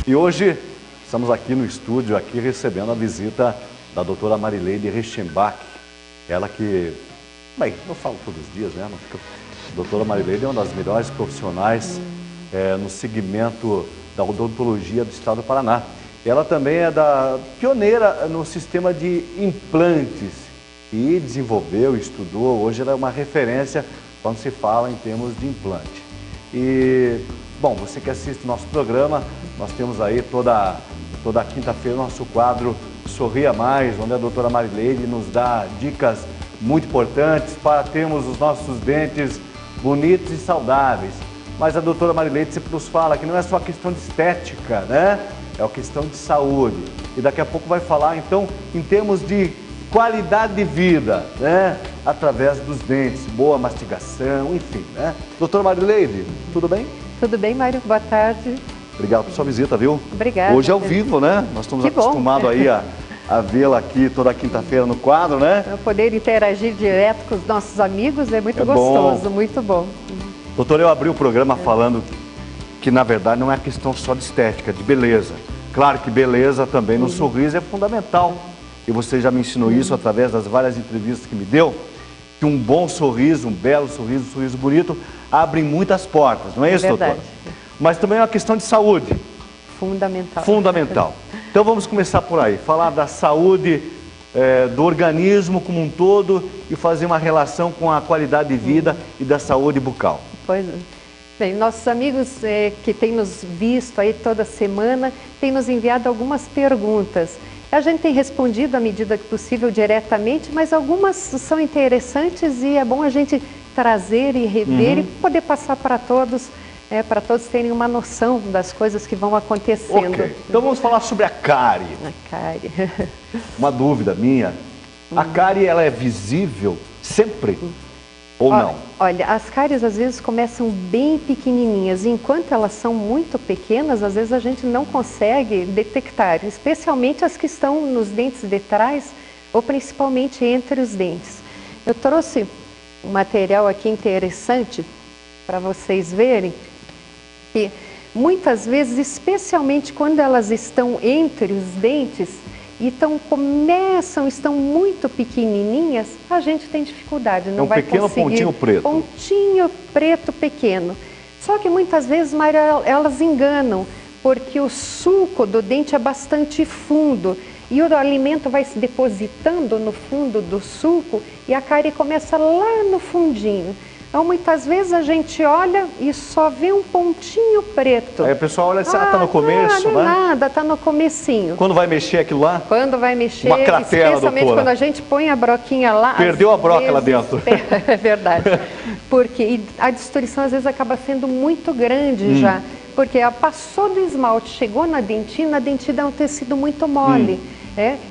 E hoje estamos aqui no estúdio, aqui recebendo a visita da doutora Marileide Reichenbach. Ela que, bem, eu falo todos os dias, né? A doutora Marileide é uma das melhores profissionais no segmento da odontologia do estado do Paraná. Ela também é pioneira no sistema de implantes e desenvolveu, estudou. Hoje ela é uma referência quando se fala em termos de implante. E, bom, você que assiste o nosso programa, nós temos aí toda quinta-feira o nosso quadro Sorria Mais, onde a doutora Marileide nos dá dicas muito importantes para termos os nossos dentes bonitos e saudáveis. Mas a doutora Marileide sempre nos fala que não é só questão de estética, né? É uma questão de saúde. E daqui a pouco vai falar, então, em termos de qualidade de vida, né? Através dos dentes, boa mastigação, enfim, né? Doutora Marileide, tudo bem? Tudo bem, Mário? Boa tarde. Obrigado por sua visita, viu? Obrigada. Hoje é ao vivo, né? Nós estamos acostumados aí a vê-la aqui toda quinta-feira no quadro, né? Poder interagir direto com os nossos amigos é muito gostoso, bom. Muito bom. Doutor, eu abri o programa falando que, na verdade, não é questão só de estética, de beleza. Claro que beleza também no sorriso é fundamental. E você já me ensinou isso através das várias entrevistas que me deu, que um bom sorriso, um belo sorriso, um sorriso bonito, abre muitas portas, não é isso, doutor? Mas também é uma questão de saúde. Fundamental. Fundamental. Então vamos começar por aí, falar da saúde do organismo como um todo e fazer uma relação com a qualidade de vida e da saúde bucal. Pois é. Bem, nossos amigos que têm nos visto aí toda semana têm nos enviado algumas perguntas. A gente tem respondido à medida que possível diretamente, mas algumas são interessantes e é bom a gente trazer e rever e poder passar para todos terem uma noção das coisas que vão acontecendo. Ok, então vamos falar sobre a cárie. A cárie. Uma dúvida minha, a cárie ela é visível sempre ou não? Olha, as cáries às vezes começam bem pequenininhas, e enquanto elas são muito pequenas, às vezes a gente não consegue detectar, especialmente as que estão nos dentes de trás ou principalmente entre os dentes. Eu trouxe um material aqui interessante para vocês verem que muitas vezes, especialmente quando elas estão entre os dentes e estão muito pequenininhas, a gente tem dificuldade, não vai conseguir. É um pequeno pontinho preto. Pontinho preto pequeno. Só que muitas vezes, Mário, elas enganam, porque o sulco do dente é bastante fundo e o alimento vai se depositando no fundo do sulco e a cárie começa lá no fundinho. Então, muitas vezes a gente olha e só vê um pontinho preto. Aí o pessoal olha se ela está no começo, não, né? Nada, está no comecinho. Quando vai mexer aquilo lá? Quando vai mexer, uma cratera, especialmente doutora. quando a gente põe a broquinha lá. Perdeu a broca lá dentro. É verdade. Porque a destruição às vezes acaba sendo muito grande já. Porque ela passou do esmalte, chegou na dentina, a dentina é um tecido muito mole.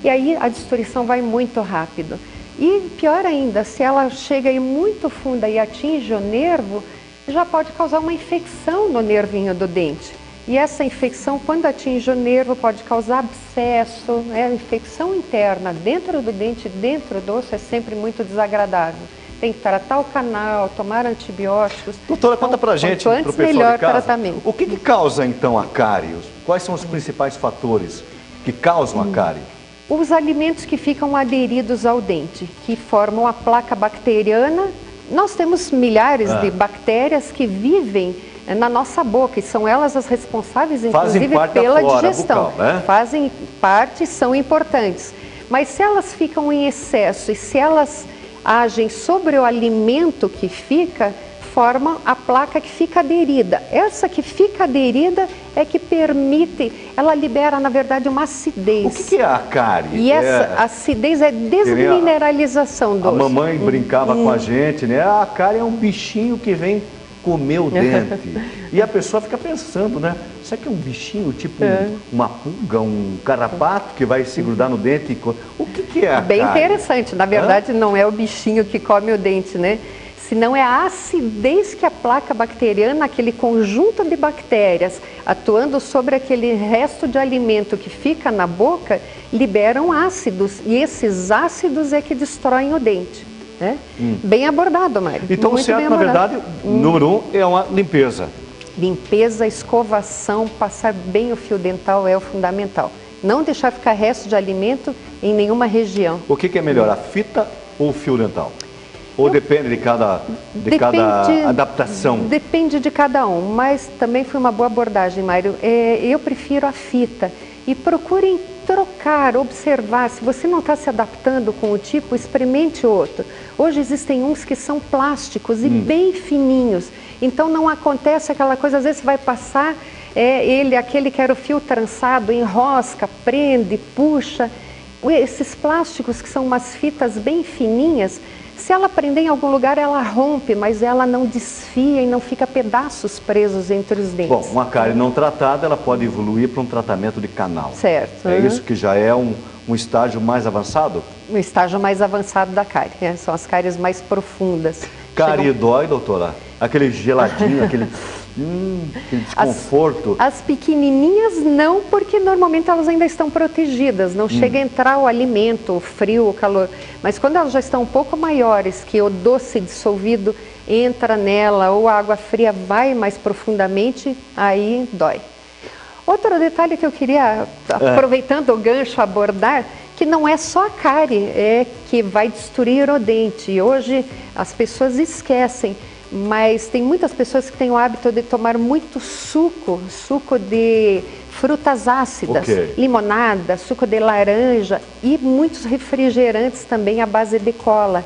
E aí a destruição vai muito rápido. E pior ainda, se ela chega aí muito funda e atinge o nervo, já pode causar uma infecção no nervinho do dente. E essa infecção, quando atinge o nervo, pode causar abscesso, infecção interna dentro do dente, dentro do osso, é sempre muito desagradável. Tem que tratar o canal, tomar antibióticos. Doutora, conta pra gente, quanto antes, melhor tratamento. O que causa então a cárie? Quais são os principais fatores que causam a cárie? Os alimentos que ficam aderidos ao dente, que formam a placa bacteriana. Nós temos milhares de bactérias que vivem na nossa boca e são elas as responsáveis, inclusive, pela digestão. Bucal, né? Fazem parte, são importantes. Mas se elas ficam em excesso e se elas agem sobre o alimento que fica, forma a placa que fica aderida. Essa que fica aderida é que permite, ela libera, na verdade, uma acidez. O que é a cárie? E essa acidez é desmineralização do osso. A mamãe brincava com a gente, né? A cárie é um bichinho que vem comer o dente. E a pessoa fica pensando, né? Será que é um bichinho, tipo uma pulga, um carrapato que vai se grudar no dente? O que é a cárie? Bem interessante. Na verdade, não é o bichinho que come o dente, né? Senão é a acidez que a placa bacteriana, aquele conjunto de bactérias atuando sobre aquele resto de alimento que fica na boca, liberam ácidos. E esses ácidos é que destroem o dente. Bem abordado, Mário. Então, o certo, na verdade, número 1 é uma limpeza. Limpeza, escovação, passar bem o fio dental é o fundamental. Não deixar ficar resto de alimento em nenhuma região. O que é melhor, a fita ou o fio dental? Ou depende de cada adaptação? Depende de cada um, mas também foi uma boa abordagem, Mário. Eu prefiro a fita. E procurem trocar, observar. Se você não está se adaptando com o tipo, experimente outro. Hoje existem uns que são plásticos e bem fininhos. Então não acontece aquela coisa, às vezes você vai passar, aquele que era o fio trançado, enrosca, prende, puxa. Esses plásticos que são umas fitas bem fininhas, se ela prender em algum lugar, ela rompe, mas ela não desfia e não fica pedaços presos entre os dentes. Bom, uma cárie não tratada, ela pode evoluir para um tratamento de canal. Certo. É isso que já é um estágio mais avançado? O estágio mais avançado da cárie, são as cáries mais profundas. Cárie dói, doutora? Aquele geladinho, aquele desconforto? As pequenininhas não, porque normalmente elas ainda estão protegidas, não chega a entrar o alimento, o frio, o calor. Mas quando elas já estão um pouco maiores, que o doce dissolvido entra nela ou a água fria vai mais profundamente, aí dói. Outro detalhe que eu queria, aproveitando o gancho, abordar, que não é só a cárie que vai destruir o dente. E hoje as pessoas esquecem, mas tem muitas pessoas que têm o hábito de tomar muito suco de frutas ácidas, limonada, suco de laranja e muitos refrigerantes também à base de cola.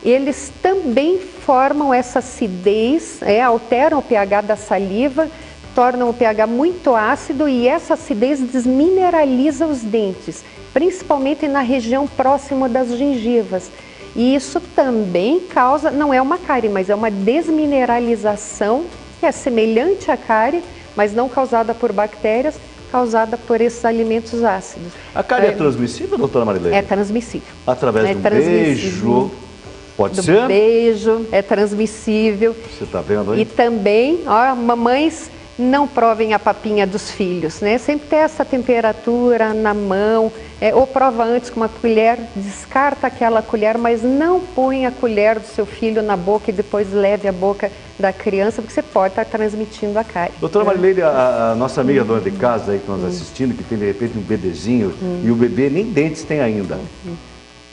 Eles também formam essa acidez, alteram o pH da saliva, tornam o pH muito ácido e essa acidez desmineraliza os dentes, principalmente na região próxima das gengivas. E isso também causa, não é uma cárie, mas é uma desmineralização que é semelhante à cárie, mas não causada por bactérias, causada por esses alimentos ácidos. A cárie é transmissível, doutora Marileide? É transmissível. Através de um beijo? Pode ser? Beijo, é transmissível. Você está vendo aí? E também, mamães, não provem a papinha dos filhos, né? Sempre ter essa temperatura na mão, ou prova antes com uma colher, descarta aquela colher, mas não põe a colher do seu filho na boca e depois leve a boca da criança, porque você pode estar transmitindo a cárie. Doutora Marileide, a nossa amiga dona de casa aí que nós assistindo, que tem de repente um bebezinho, e o bebê nem dentes tem ainda.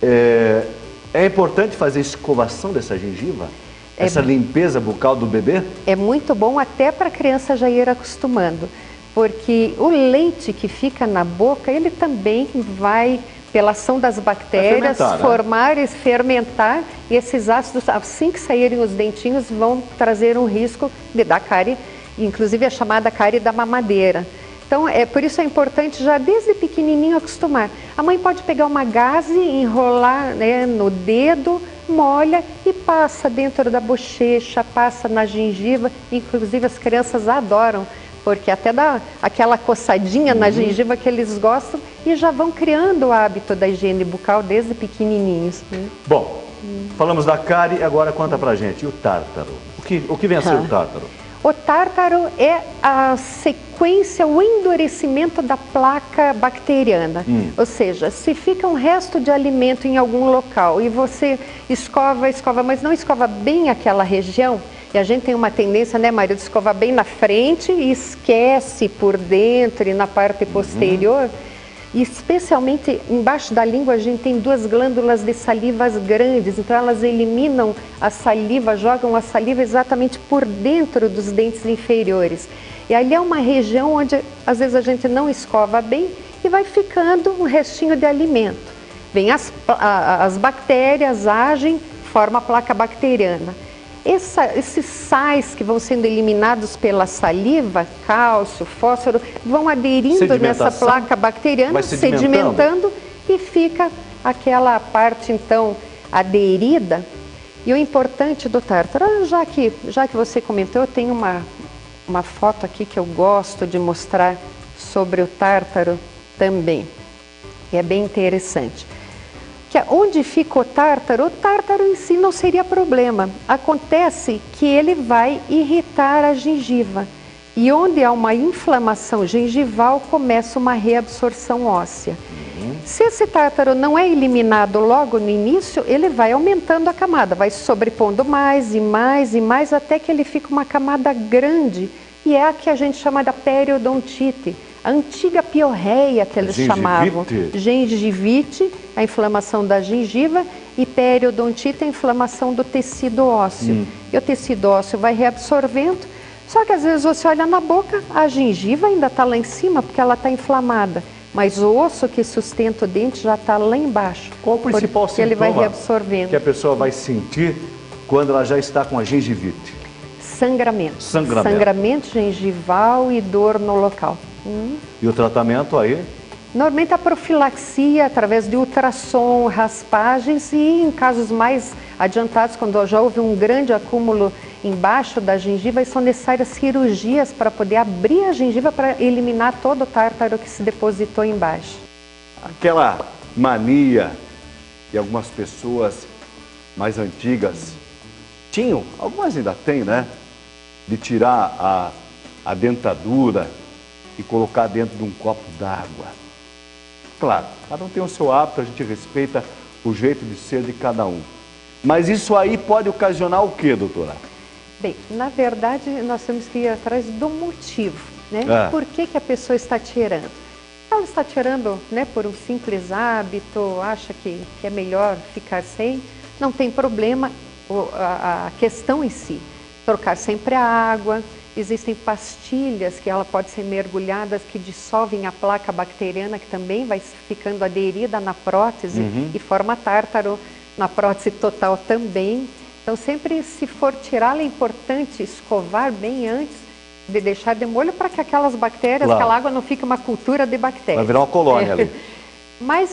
É importante fazer escovação dessa gengiva? Essa limpeza bucal do bebê? É muito bom até para a criança já ir acostumando, porque o leite que fica na boca, ele também vai, pela ação das bactérias, formar e fermentar, e esses ácidos, assim que saírem os dentinhos, vão trazer um risco de dar cárie, inclusive a chamada cárie da mamadeira. Então, por isso é importante já desde pequenininho acostumar. A mãe pode pegar uma gaze, enrolar no dedo, molha e passa dentro da bochecha, passa na gengiva. Inclusive as crianças adoram, porque até dá aquela coçadinha na gengiva que eles gostam e já vão criando o hábito da higiene bucal desde pequenininhos. Bom, falamos da cárie, agora conta pra gente, e o tártaro? O que vem a ser o tártaro? O tártaro é a sequência, o endurecimento da placa bacteriana. Ou seja, se fica um resto de alimento em algum local e você escova, mas não escova bem aquela região, e a gente tem uma tendência, né, Mário, de escovar bem na frente e esquece por dentro e na parte posterior. E especialmente embaixo da língua a gente tem duas glândulas de salivas grandes, então elas eliminam a saliva, jogam a saliva exatamente por dentro dos dentes inferiores. E ali é uma região onde às vezes a gente não escova bem e vai ficando um restinho de alimento. Vem as bactérias, agem, forma a placa bacteriana. Esses sais que vão sendo eliminados pela saliva, cálcio, fósforo, vão aderindo nessa placa bacteriana, sedimentando e fica aquela parte então aderida. E o importante do tártaro, já que você comentou, eu tenho uma foto aqui que eu gosto de mostrar sobre o tártaro também, e é bem interessante. Que onde fica o tártaro em si não seria problema. Acontece que ele vai irritar a gengiva. E onde há uma inflamação gengival, começa uma reabsorção óssea. Se esse tártaro não é eliminado logo no início, ele vai aumentando a camada, vai sobrepondo mais e mais e mais, até que ele fica uma camada grande, e é a que a gente chama da periodontite, a antiga piorreia que eles chamavam. Gengivite, a inflamação da gengiva, e periodontite, a inflamação do tecido ósseo. E o tecido ósseo vai reabsorvendo, só que às vezes você olha na boca, a gengiva ainda está lá em cima porque ela está inflamada. Mas o osso que sustenta o dente já está lá embaixo. Qual o principal sintoma ele vai reabsorvendo? Que a pessoa vai sentir quando ela já está com a gengivite? Sangramento. Sangramento gengival e dor no local. E o tratamento aí? Normalmente a profilaxia através de ultrassom, raspagens, e em casos mais adiantados, quando já houve um grande acúmulo embaixo da gengiva, são necessárias cirurgias para poder abrir a gengiva para eliminar todo o tártaro que se depositou embaixo. Aquela mania que algumas pessoas mais antigas tinham, algumas ainda têm, né? De tirar a dentadura e colocar dentro de um copo d'água. Claro, cada um tem o seu hábito, a gente respeita o jeito de ser de cada um. Mas isso aí pode ocasionar o quê, doutora? Bem, na verdade, nós temos que ir atrás do motivo, né? Por que a pessoa está tirando? Ela está tirando, né, por um simples hábito, acha que é melhor ficar sem, não tem problema. A questão em si, trocar sempre a água. Existem pastilhas que ela pode ser mergulhadas, que dissolvem a placa bacteriana, que também vai ficando aderida na prótese e forma tártaro na prótese total também. Então, sempre se for tirá-la, é importante escovar bem antes de deixar de molho, para que aquelas bactérias, aquela água não fique uma cultura de bactérias. Vai virar uma colônia ali. Mas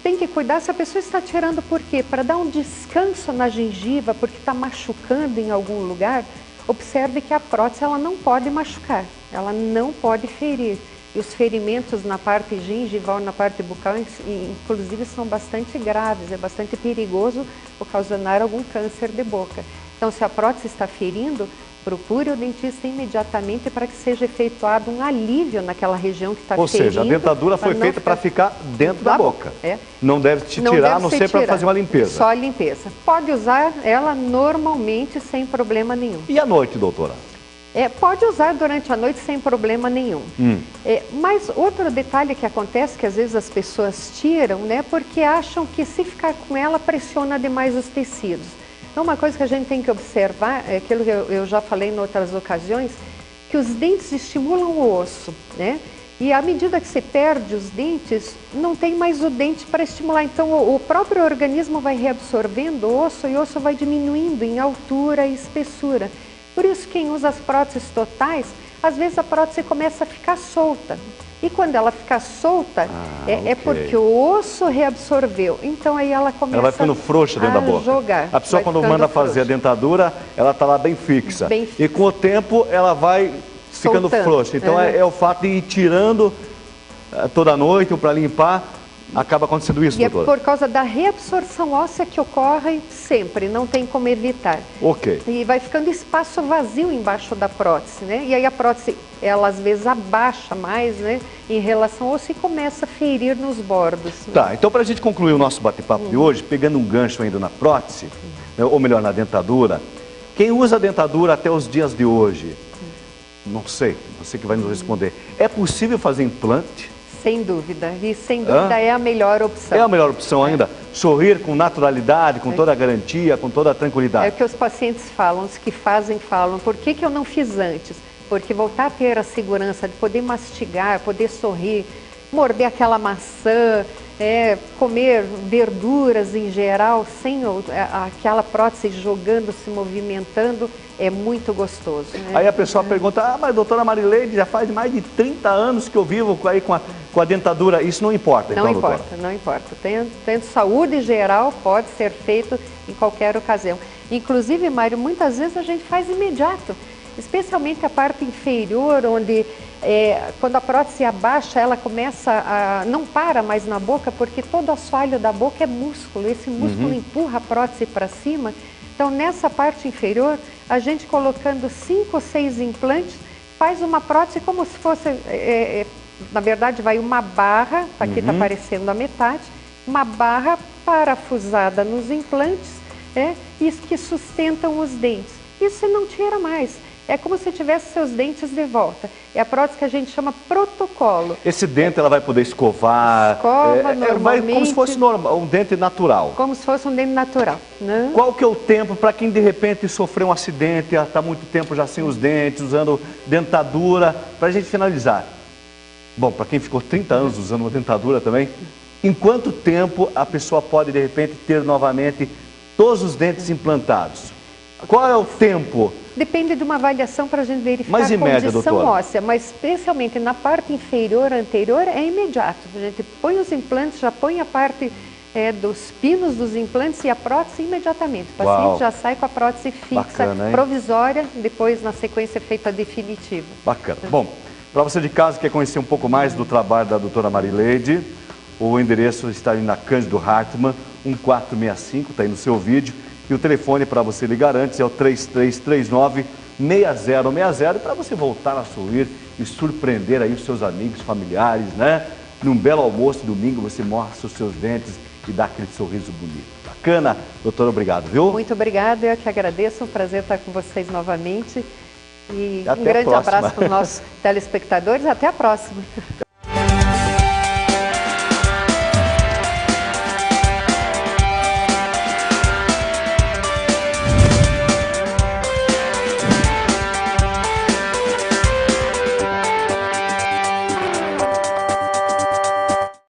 tem que cuidar se a pessoa está tirando por quê? Para dar um descanso na gengiva, porque está machucando em algum lugar. Observe que a prótese ela não pode machucar, ela não pode ferir. E os ferimentos na parte gengival, na parte bucal, inclusive, são bastante graves, é bastante perigoso ocasionar algum câncer de boca. Então, se a prótese está ferindo, procure o dentista imediatamente para que seja efetuado um alívio naquela região que está ferindo. Ou seja, a dentadura foi feita para ficar dentro da boca. Não deve te tirar, a não ser para fazer uma limpeza. Só a limpeza. Pode usar ela normalmente sem problema nenhum. E à noite, doutora? Pode usar durante a noite sem problema nenhum. Mas outro detalhe que acontece, que às vezes as pessoas tiram, né, porque acham que se ficar com ela pressiona demais os tecidos. Então, uma coisa que a gente tem que observar, é aquilo que eu já falei em outras ocasiões, que os dentes estimulam o osso, né? E à medida que se perde os dentes, não tem mais o dente para estimular. Então, o próprio organismo vai reabsorvendo o osso e o osso vai diminuindo em altura e espessura. Por isso, quem usa as próteses totais, às vezes a prótese começa a ficar solta. E quando ela fica solta, é porque o osso reabsorveu. Então aí ela começa ela vai ficando frouxa dentro da boca. Jogar. A pessoa quando manda fazer a dentadura, ela está lá bem fixa. E com o tempo ela vai ficando frouxa. Então é o fato de ir tirando toda noite ou para limpar. Acaba acontecendo isso, doutora? E é por causa da reabsorção óssea que ocorre sempre, não tem como evitar. Ok. E vai ficando espaço vazio embaixo da prótese, né? E aí a prótese, ela às vezes abaixa mais, né? Em relação ao osso e começa a ferir nos bordos. Tá, então para a gente concluir o nosso bate-papo de hoje, pegando um gancho ainda na prótese, né, ou melhor, na dentadura, quem usa a dentadura até os dias de hoje, não sei, você que vai nos responder, é possível fazer implante? Sem dúvida, e sem dúvida é a melhor opção. É a melhor opção ainda? Sorrir com naturalidade, com toda a garantia, com toda a tranquilidade. É o que os pacientes falam, os que fazem falam. Por que eu não fiz antes? Porque voltar a ter a segurança de poder mastigar, poder sorrir, morder aquela maçã, comer verduras em geral, sem aquela prótese jogando, se movimentando, é muito gostoso. Né? Aí a pessoa pergunta, mas doutora Marileide, já faz mais de 30 anos que eu vivo aí com a dentadura, isso não importa, então, doutora? Não importa, não importa. Tendo saúde geral, pode ser feito em qualquer ocasião. Inclusive, Mário, muitas vezes a gente faz imediato, especialmente a parte inferior, onde quando a prótese abaixa, ela começa a... não para mais na boca, porque todo o assoalho da boca é músculo, esse músculo empurra a prótese para cima. Então, nessa parte inferior, a gente colocando 5 ou 6 implantes, faz uma prótese como se fosse Na verdade, vai uma barra, aqui está aparecendo a metade, uma barra parafusada nos implantes, isso que sustentam os dentes. Isso você não tira mais. É como se tivesse seus dentes de volta. É a prótese que a gente chama protocolo. Esse dente ela vai poder escovar? Escova normalmente. Como se fosse um dente natural. Como se fosse um dente natural, né? Qual que é o tempo para quem de repente sofreu um acidente, está muito tempo já sem os dentes, usando dentadura, para a gente finalizar? Bom, para quem ficou 30 anos usando uma dentadura também, em quanto tempo a pessoa pode de repente ter novamente todos os dentes implantados? Qual é o tempo? Depende de uma avaliação para a gente verificar Mas em a média, condição doutora? óssea, mas especialmente na parte inferior, anterior, é imediato. A gente põe os implantes, já põe a parte dos pinos dos implantes e a prótese imediatamente. O paciente Uau. já sai com a prótese fixa, Bacana, hein? provisória, depois na sequência feita definitiva. Bacana. Bom, para você de casa que quer conhecer um pouco mais do trabalho da doutora Marileide, o endereço está ali na Cândido Hartmann, 1465, está aí no seu vídeo. E o telefone para você ligar antes é o 3339-6060, para você voltar a sorrir e surpreender aí os seus amigos, familiares, né? Num belo almoço, domingo, você mostra os seus dentes e dá aquele sorriso bonito. Bacana? Doutora, obrigado, viu? Muito obrigada, eu que agradeço, um prazer estar com vocês novamente. E Até um grande a próxima. abraço para os nossos telespectadores, até a próxima.